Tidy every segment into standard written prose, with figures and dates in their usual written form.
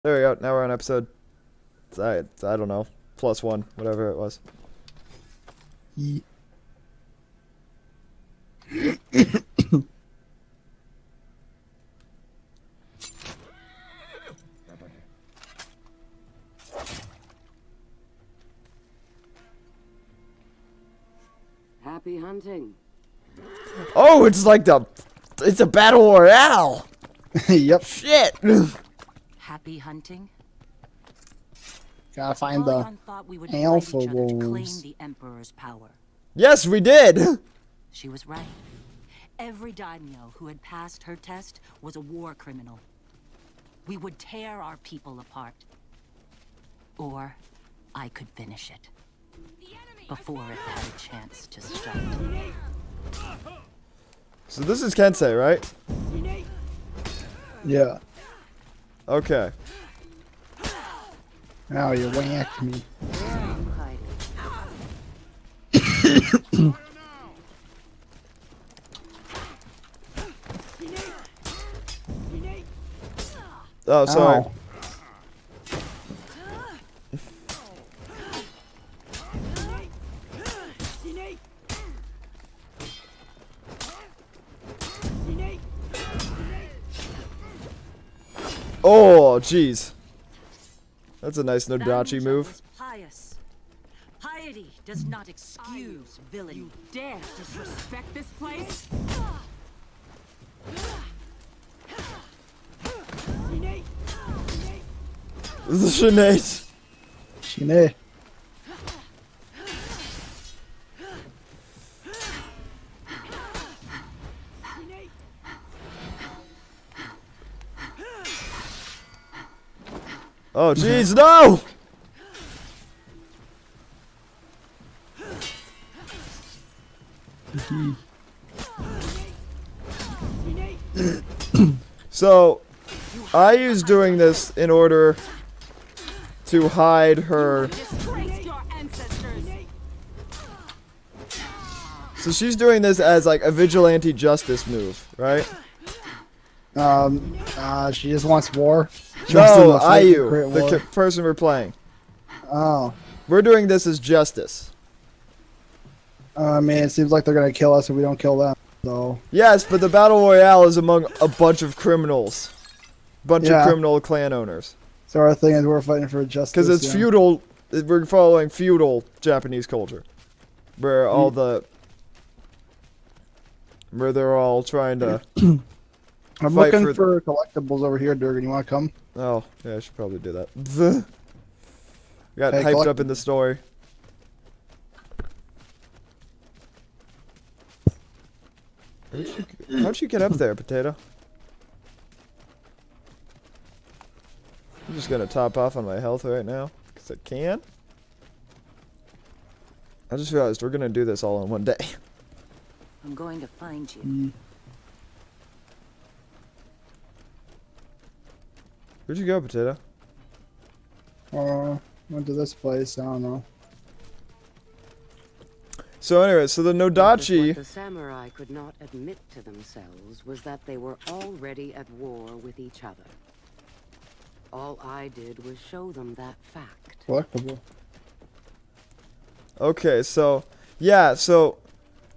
There we go. Now we're on episode. I don't know. +1, whatever it was. Happy hunting. Oh, it's like it's a battle royale. Yep. Shit. Happy hunting. Gotta find Pollyon the thought we would alpha fight each other to claim wolves. the Emperor's power. Yes, we did. She was right. Every daimyo who had passed her test was a war criminal. We would tear our people apart. Or I could finish it. Before it had a chance to start. So this is Kensei, right? Yeah. Okay. Now you whacked me. Oh, sorry. Ow. Oh, jeez. That's a nice Nodachi move. Pious. Piety does not excuse villainy. You dare disrespect this place? This is Sinead. Shine. Oh, jeez, no! So, I use doing this in order to hide her. Disgrace your ancestors. So she's doing this as like a vigilante justice move, right? She just wants war. She wants to No, fight and IU, create the war. person we're playing. Oh. We're doing this as justice. I mean, it seems like they're gonna kill us if we don't kill them. So. Yes, but the battle royale is among a bunch of criminals. Bunch of Yeah. criminal clan owners. So our thing is we're fighting for justice. Because it's yeah. feudal, we're following feudal Japanese culture. Where all where they're all trying to... I'm fight looking for- for collectibles over here, Durgan. You want to come? Oh, yeah, I should probably do that. Got Hey, hyped up in the story. How'd you get up there, Potato? I'm just gonna top off on my health right now, because I can. I just realized we're gonna do this all in one day. I'm going to find you. Mm. Where'd you go, Potato? Went to this place. I don't know. So anyway, so the What Nodachi... the samurai could not admit to themselves was that they were already at war with each other. All I did was show them that fact. Collectible. Okay, so... Yeah, so...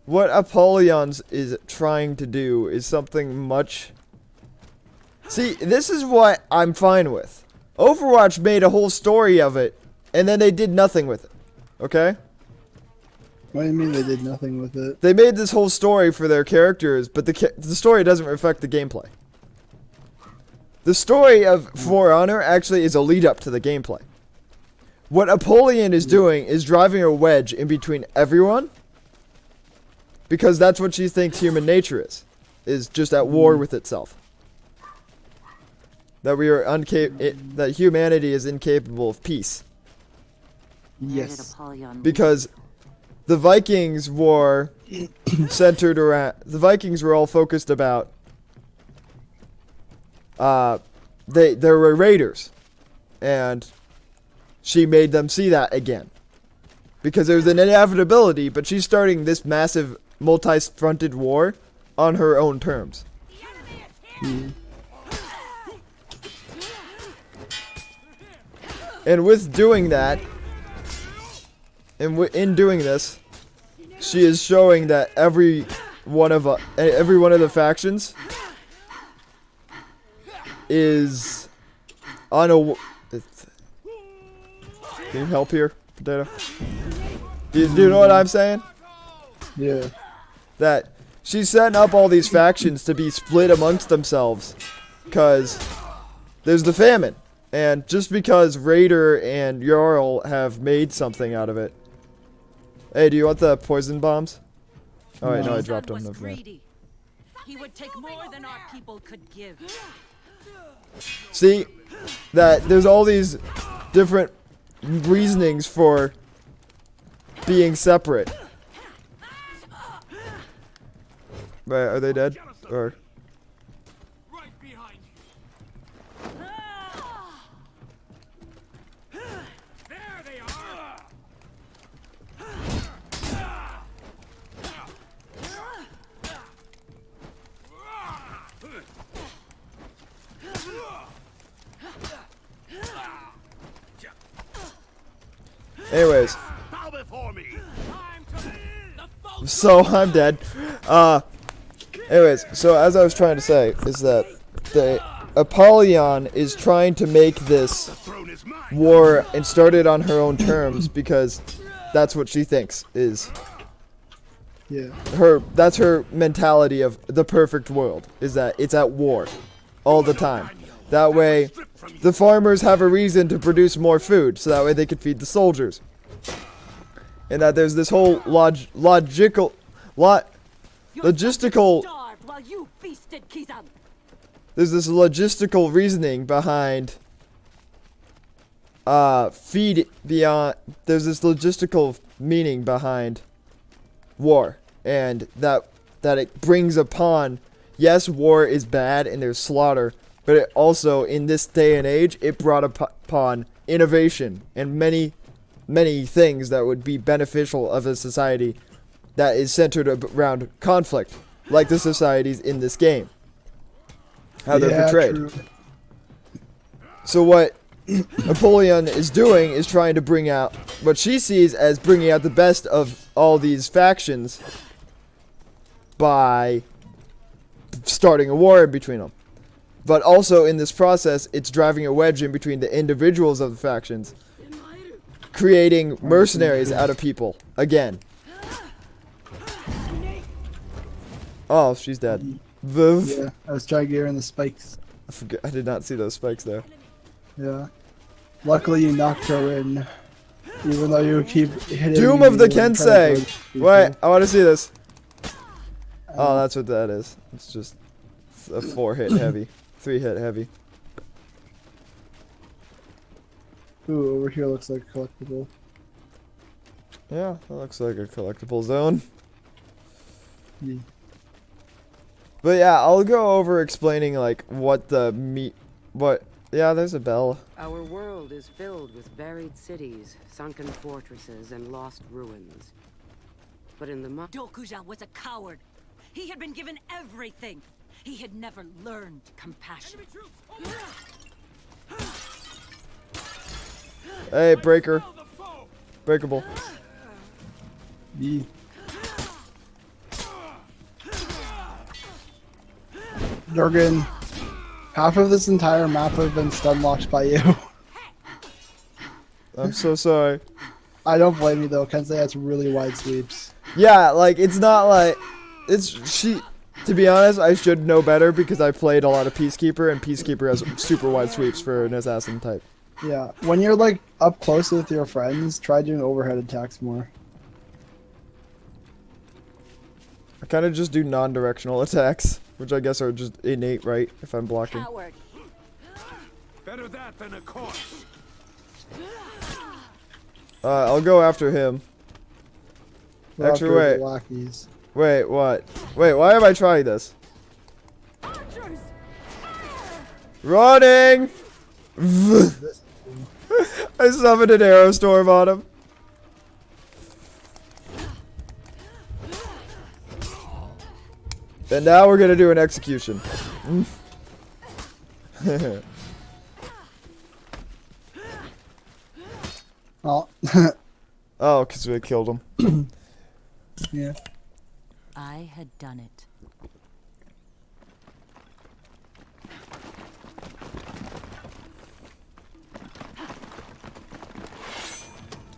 What Apollion's is trying to do is something much... See, this is what I'm fine with. Overwatch made a whole story of it, and then they did nothing with it. Okay? What do you mean they did nothing with it? They made this whole story for their characters, but the story doesn't reflect the gameplay. The story of For Honor actually is a lead up to the gameplay. What Apollyon is doing is driving a wedge in between everyone, because that's what she thinks human nature is just at war with itself. That we are that humanity is incapable of peace. Where did Yes. Apollyon Because the Vikings were centered around... The Vikings were all focused about... They were raiders. And she made them see that again. Because there was an inevitability, but she's starting this massive multi-fronted war on her own terms. And with doing that, and in doing this, she is showing that every one of the factions is on a. Can you help here, Potato? Do you know what I'm saying? Yeah. That she's setting up all these factions to be split amongst themselves, because there's the famine, and just because Raider and Jarl have made something out of it. Hey, do you want the poison bombs? Oh wait, no, I dropped them. was Never mind. greedy. He would take more than our people could give. See, that there's all these different reasonings for being separate. Right, are they dead? Or Right behind you. There they are. anyways, Bow before me. Time to the so I'm dead. Anyways, so as I was trying to say is that the Apollyon is trying to make this throne is mine. war and start it on her own terms because that's what she thinks is Yeah. that's her mentality of the perfect world, is that it's at war all the time. That way the farmers have a reason to produce more food, so that way they can feed the soldiers. And that there's this whole logistical Starved while you feasted, Kizan. there's this logistical reasoning behind there's this logistical meaning behind war, and that it brings upon, yes, war is bad and there's slaughter, but it also, in this day and age, it brought upon innovation and many things that would be beneficial of a society that is centered around conflict, like the societies in this game, how they're portrayed. True. So what Apollyon is doing is trying to bring out what she sees as bringing out the best of all these factions by starting a war in between them. But also in this process, it's driving a wedge in between the individuals of the factions, creating mercenaries out of people again. Oh, she's dead. Voof. Yeah. I was trying to get her in the spikes. I did not see those spikes there. Yeah. Luckily, you knocked her in. Even though you keep hitting. Doom me of the and trying to Kensei. dodge people. Wait, I want to see this. Oh, that's what that is. It's just a 4-hit heavy, 3-hit heavy. Ooh, over here looks like a collectible. Yeah, that looks like a collectible zone. Yeah. But yeah, I'll go over explaining like what the yeah, there's a bell. Our world is filled with buried cities, sunken fortresses, and lost ruins. But in the Dokuja was a coward. He had been given everything. He had never learned compassion. Hey, breaker. Breakable. Yeah. Durgan, half of this entire map have been stun locked by you. I'm so sorry. I don't blame you though. Kensei has really wide sweeps. Yeah, like it's not like to be honest, I should know better because I played a lot of Peacekeeper, and Peacekeeper has super wide sweeps for an assassin type. Yeah, when you're like up close with your friends, try doing overhead attacks more. I kind of just do non-directional attacks, which I guess are just innate, right? If I'm blocking. Coward. Better that than a corpse. I'll go after him. We're Actually, after wait. the lackeys. Wait, what? Wait, why am I trying this? Running! I summoned an arrow storm on him. And now we're gonna do an execution. Oh, Oh, because we killed him. yeah. I had done it.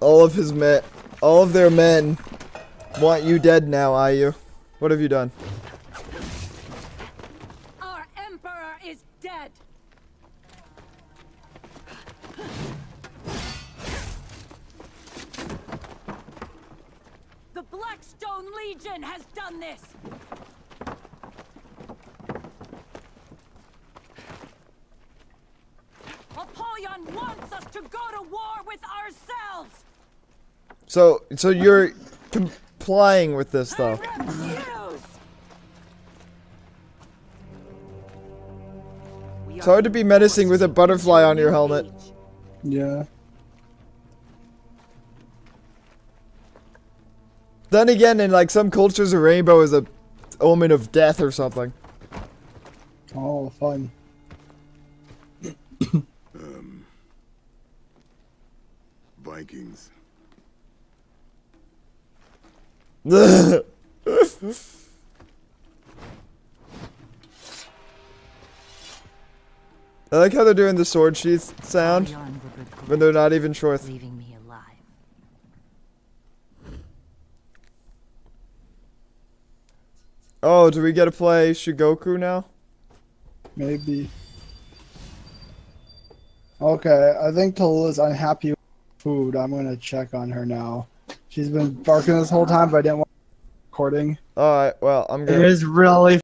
All of their men want you dead now, Ayu. What have you done? Our emperor is dead. The Blackstone Legion has done this. Apollyon wants us to go to war with ourselves. So you're complying with this, though. Refuse. We It's are hard to be menacing with a butterfly on your helmet. Yeah. Then again, in like some cultures, a rainbow is a omen of death or something. Oh, fun. Vikings. I like how they're doing the sword sheath sound Beyond the good when they're not even sure. leaving me alive. Oh, do we get to play Shigoku now? Maybe. Okay, I think Tallulah's unhappy with food. I'm gonna check on her now. She's been barking this whole time, but I didn't want recording. Alright, well, I'm It gonna. is really